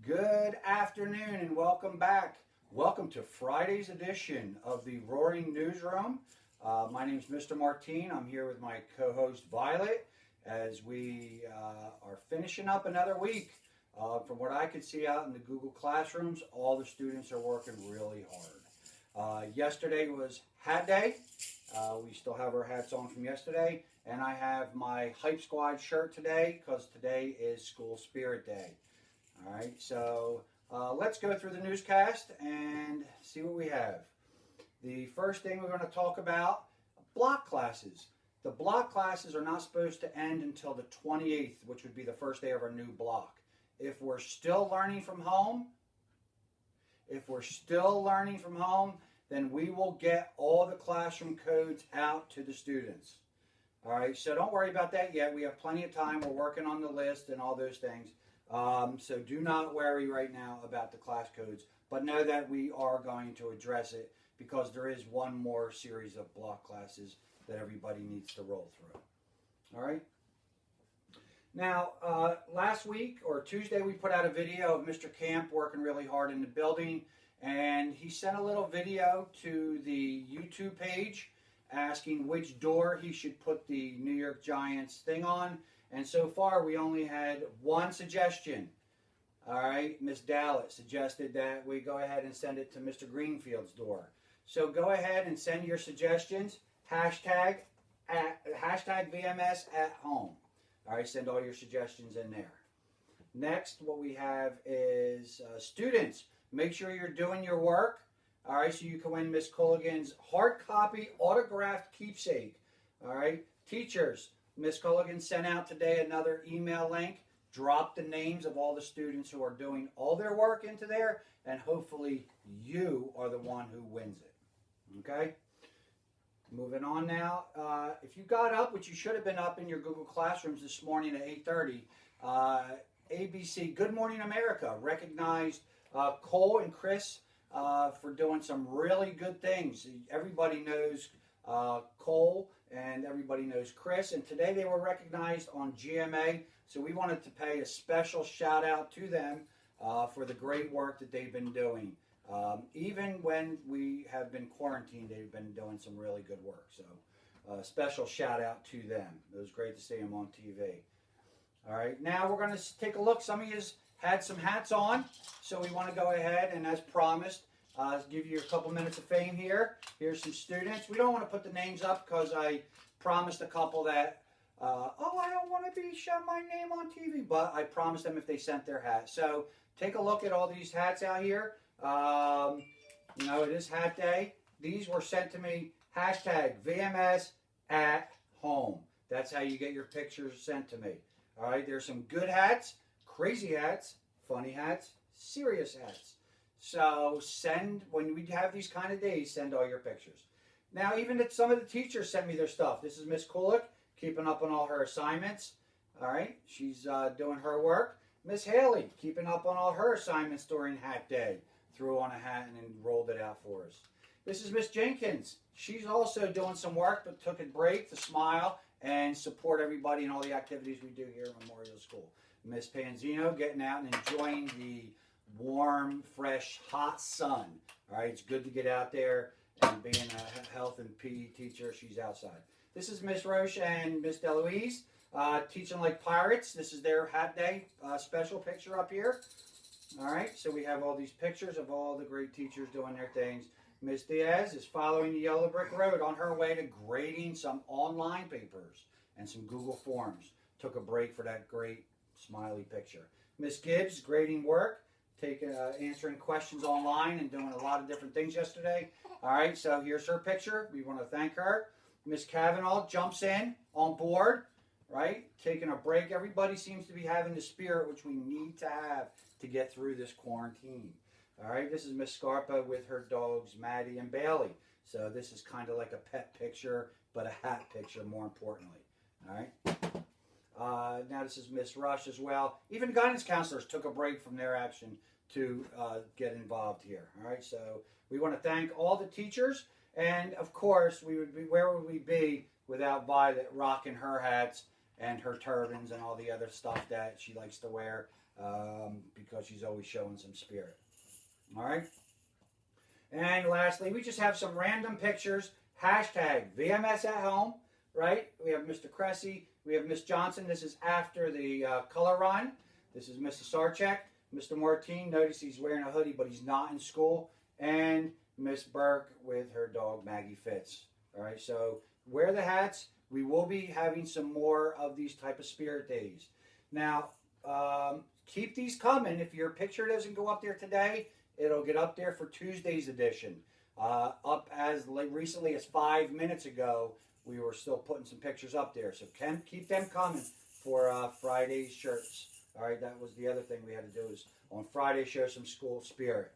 Good afternoon and welcome back. Welcome to Friday's edition of the Roaring Newsroom. My name is Mr. Martine. I'm here with my co-host Violet as we are finishing up another week. From what I could see out in the Google Classrooms, all the students are working really hard. Yesterday was Hat Day. We still have our hats on from yesterday. And I have my Hype Squad shirt today because today is School Spirit Day. All right, so let's go through the newscast and see what we have. The first thing we're going to talk about, block classes. The block classes are not supposed to end until the 28th, which would be the first day of our new block. If we're still learning from home, then we will get all the classroom codes out to the students. All right, so don't worry about that yet. We have plenty of time. We're working on the list and all those things. So do not worry right now about the class codes, but know that we are going to address it because there is one more series of block classes that everybody needs to roll through. All right. Now, last week or Tuesday, we put out a video of Mr. Camp working really hard in the building, and he sent a little video to the YouTube page asking which door he should put the New York Giants thing on. And so far, we only had one suggestion. All right, Miss Dallas suggested that we go ahead and send it to Mr. Greenfield's door. So go ahead and send your suggestions. Hashtag VMS at home. All right, send all your suggestions in there. Next, what we have is students. Make sure you're doing your work. All right, so you can win Miss Culligan's hard copy autographed keepsake. All right, teachers. Miss Culligan sent out today another email link. Drop the names of all the students who are doing all their work into there, and hopefully you are the one who wins it. Okay? Moving on now. If you got up, which you should have been up in your Google Classrooms this morning at 8:30, ABC Good Morning America recognized Cole and Chris for doing some really good things. Everybody knows Cole and everybody knows Chris, and today they were recognized on GMA, so we wanted to pay a special shout out to them for the great work that they've been doing. Even when we have been quarantined, they've been doing some really good work, so special shout out to them. It was great to see them on TV. All right, now we're going to take a look. Some of you had some hats on, so we want to go ahead and, as promised, give you a couple minutes of fame here. Here's some students. We don't want to put the names up because I promised a couple that, I don't want to be shown my name on TV, but I promised them if they sent their hat. So take a look at all these hats out here. It is Hat Day. These were sent to me, hashtag VMS at home. That's how you get your pictures sent to me. All right, there's some good hats, crazy hats, funny hats, serious hats. So when we have these kind of days, send all your pictures. Now, even some of the teachers sent me their stuff. This is Miss Kulik, keeping up on all her assignments. All right, she's doing her work. Miss Haley, keeping up on all her assignments during Hat Day. Threw on a hat and then rolled it out for us. This is Miss Jenkins. She's also doing some work, but took a break to smile and support everybody in all the activities we do here at Memorial School. Miss Panzino getting out and enjoying the warm, fresh, hot sun. All right, it's good to get out there, and being a health and PE teacher, she's outside. This is Miss Roche and Miss Deloise teaching like pirates. This is their Hat Day special picture up here. All right, so we have all these pictures of all the great teachers doing their things. Miss Diaz is following the yellow brick road on her way to grading some online papers and some Google Forms. Took a break for that great smiley picture. Miss Gibbs grading work, answering questions online and doing a lot of different things yesterday. All right, so here's her picture. We want to thank her. Miss Cavanaugh jumps in on board, right? Taking a break. Everybody seems to be having the spirit which we need to have to get through this quarantine. All right, this is Miss Scarpa with her dogs, Maddie and Bailey. So this is kind of like a pet picture, but a hat picture more importantly. All right. Now this is Miss Rush as well. Even guidance counselors took a break from their action to get involved here. All right, so we want to thank all the teachers, and of course, where would we be without Violet rocking her hats and her turbans and all the other stuff that she likes to wear because she's always showing some spirit. All right. And lastly, we just have some random pictures. Hashtag VMS at home, right? We have Mr. Cressy. We have Miss Johnson. This is after the color run. This is Mrs. Sarchek. Mr. Martin, notice he's wearing a hoodie, but he's not in school. And Miss Burke with her dog, Maggie Fitz. All right, so wear the hats. We will be having some more of these type of spirit days. Now, keep these coming. If your picture doesn't go up there today, it'll get up there for Tuesday's edition. Up as recently as 5 minutes ago, we were still putting some pictures up there. So keep them coming for Friday's shirts. All right, that was the other thing we had to do is on Friday show some school spirit.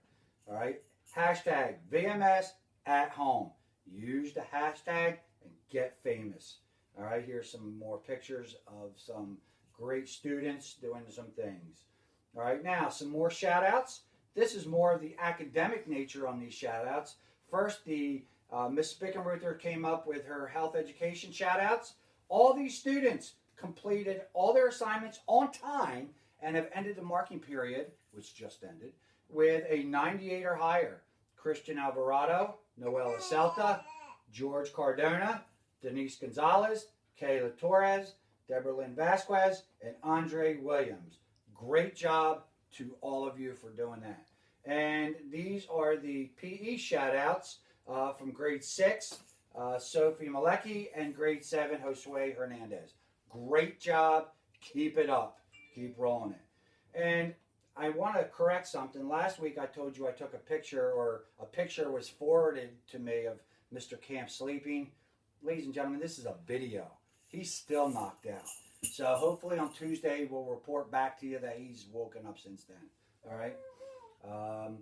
All right, hashtag VMS at home. Use the hashtag and get famous. All right, here's some more pictures of some great students doing some things. All right, now some more shout outs. This is more of the academic nature on these shout outs. First, the Miss Spickenruther came up with her health education shout outs. All these students completed all their assignments on time and have ended the marking period, which just ended, with a 98 or higher. Christian Alvarado, Noella Celta, George Cardona, Denise Gonzalez, Kayla Torres, Deborah Lynn Vasquez, and Andre Williams. Great job to all of you for doing that. And these are the PE shout-outs from grade 6, Sophie Malecki, and grade 7, Josue Hernandez. Great job. Keep it up. Keep rolling it. And I want to correct something. Last week I told you I took a picture, or a picture was forwarded to me of Mr. Camp sleeping. Ladies and gentlemen, this is a video. He's still knocked out. So hopefully on Tuesday we'll report back to you that he's woken up since then. All right?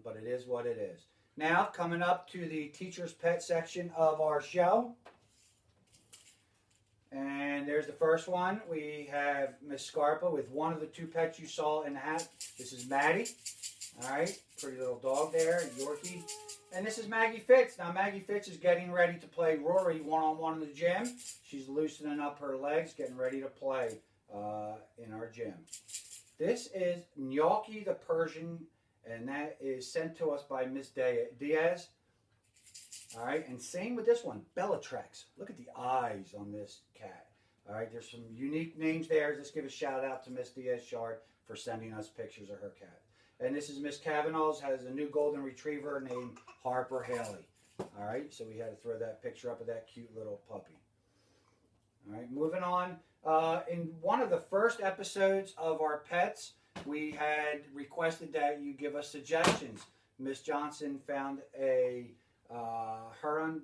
But it is what it is. Now, coming up to the teacher's pet section of our show. And there's the first one. We have Miss Scarpa with one of the 2 pets you saw in the hat. This is Maddie. All right, pretty little dog there, Yorkie. And this is Maggie Fitz. Now, Maggie Fitz is getting ready to play Rory one-on-one in the gym. She's loosening up her legs, getting ready to play in our gym. This is Gnocchi the Persian, and that is sent to us by Miss Diaz. All right, and same with this one, Bellatrix. Look at the eyes on this cat. All right, there's some unique names there. Let's give a shout out to Miss Diaz Shard for sending us pictures of her cat. And this is Miss Kavanaugh's, has a new golden retriever named Harper Haley. All right, so we had to throw that picture up of that cute little puppy. All right, moving on. In one of the first episodes of our pets, we had requested that you give us suggestions. Miss Johnson found a heron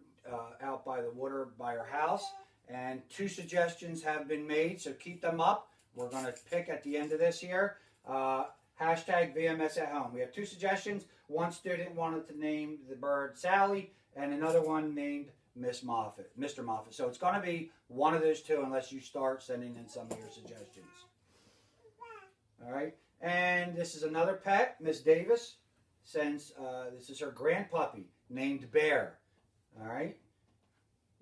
out by the water by her house, and 2 suggestions have been made, so keep them up. We're going to pick at the end of this here. Hashtag VMS at home. We have 2 suggestions. One student wanted to name the bird Sally, and another one named Miss Moffat, Mr. Moffat. So it's going to be one of those 2 unless you start sending in some of your suggestions. All right. And this is another pet, Miss Davis sends, this is her grand puppy named Bear. All right.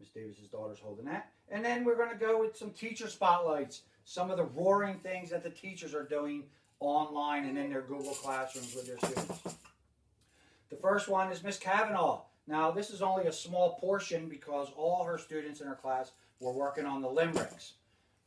Miss Davis's daughter's holding that. And then we're going to go with some teacher spotlights, some of the roaring things that the teachers are doing online and in their Google Classrooms with their students. The first one is Miss Kavanaugh. Now, this is only a small portion because all her students in her class were working on the limericks.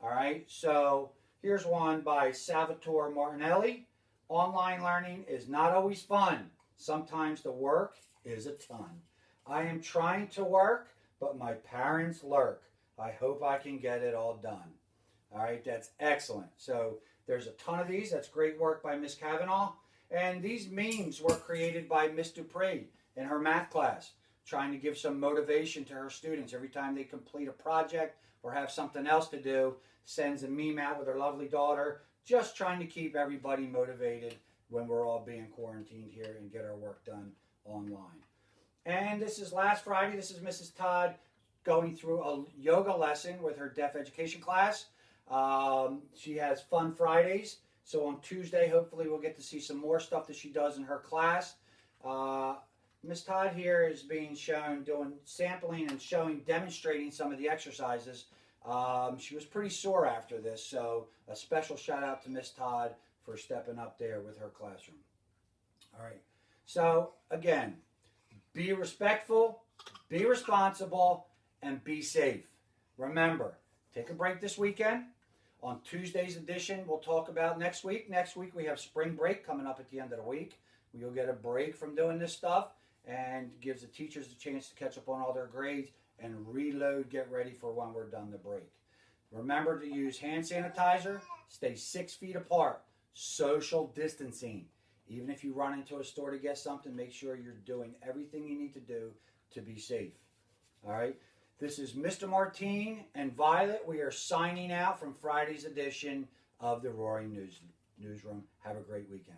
All right, so here's one by Salvatore Martinelli. Online learning is not always fun. Sometimes the work is a ton. I am trying to work, but my parents lurk. I hope I can get it all done. All right, that's excellent. So there's a ton of these. That's great work by Miss Kavanaugh. And these memes were created by Miss Dupree in her math class, trying to give some motivation to her students. Every time they complete a project or have something else to do, sends a meme out with her lovely daughter, just trying to keep everybody motivated when we're all being quarantined here and get our work done online. And this is last Friday. This is Mrs. Todd going through a yoga lesson with her deaf education class. She has fun Fridays. So on Tuesday, hopefully we'll get to see some more stuff that she does in her class. Miss Todd here is being shown doing sampling and demonstrating some of the exercises. She was pretty sore after this, so a special shout out to Miss Todd for stepping up there with her classroom. All right. So, again, be respectful, be responsible, and be safe. Remember, take a break this weekend. On Tuesday's edition, we'll talk about next week. Next week, we have spring break coming up at the end of the week. You'll get a break from doing this stuff and gives the teachers a chance to catch up on all their grades and reload, get ready for when we're done the break. Remember to use hand sanitizer, stay 6 feet apart, social distancing. Even if you run into a store to get something, make sure you're doing everything you need to do to be safe. All right? This is Mr. Martine and Violet. We are signing out from Friday's edition of the Roaring Newsroom. Have a great weekend.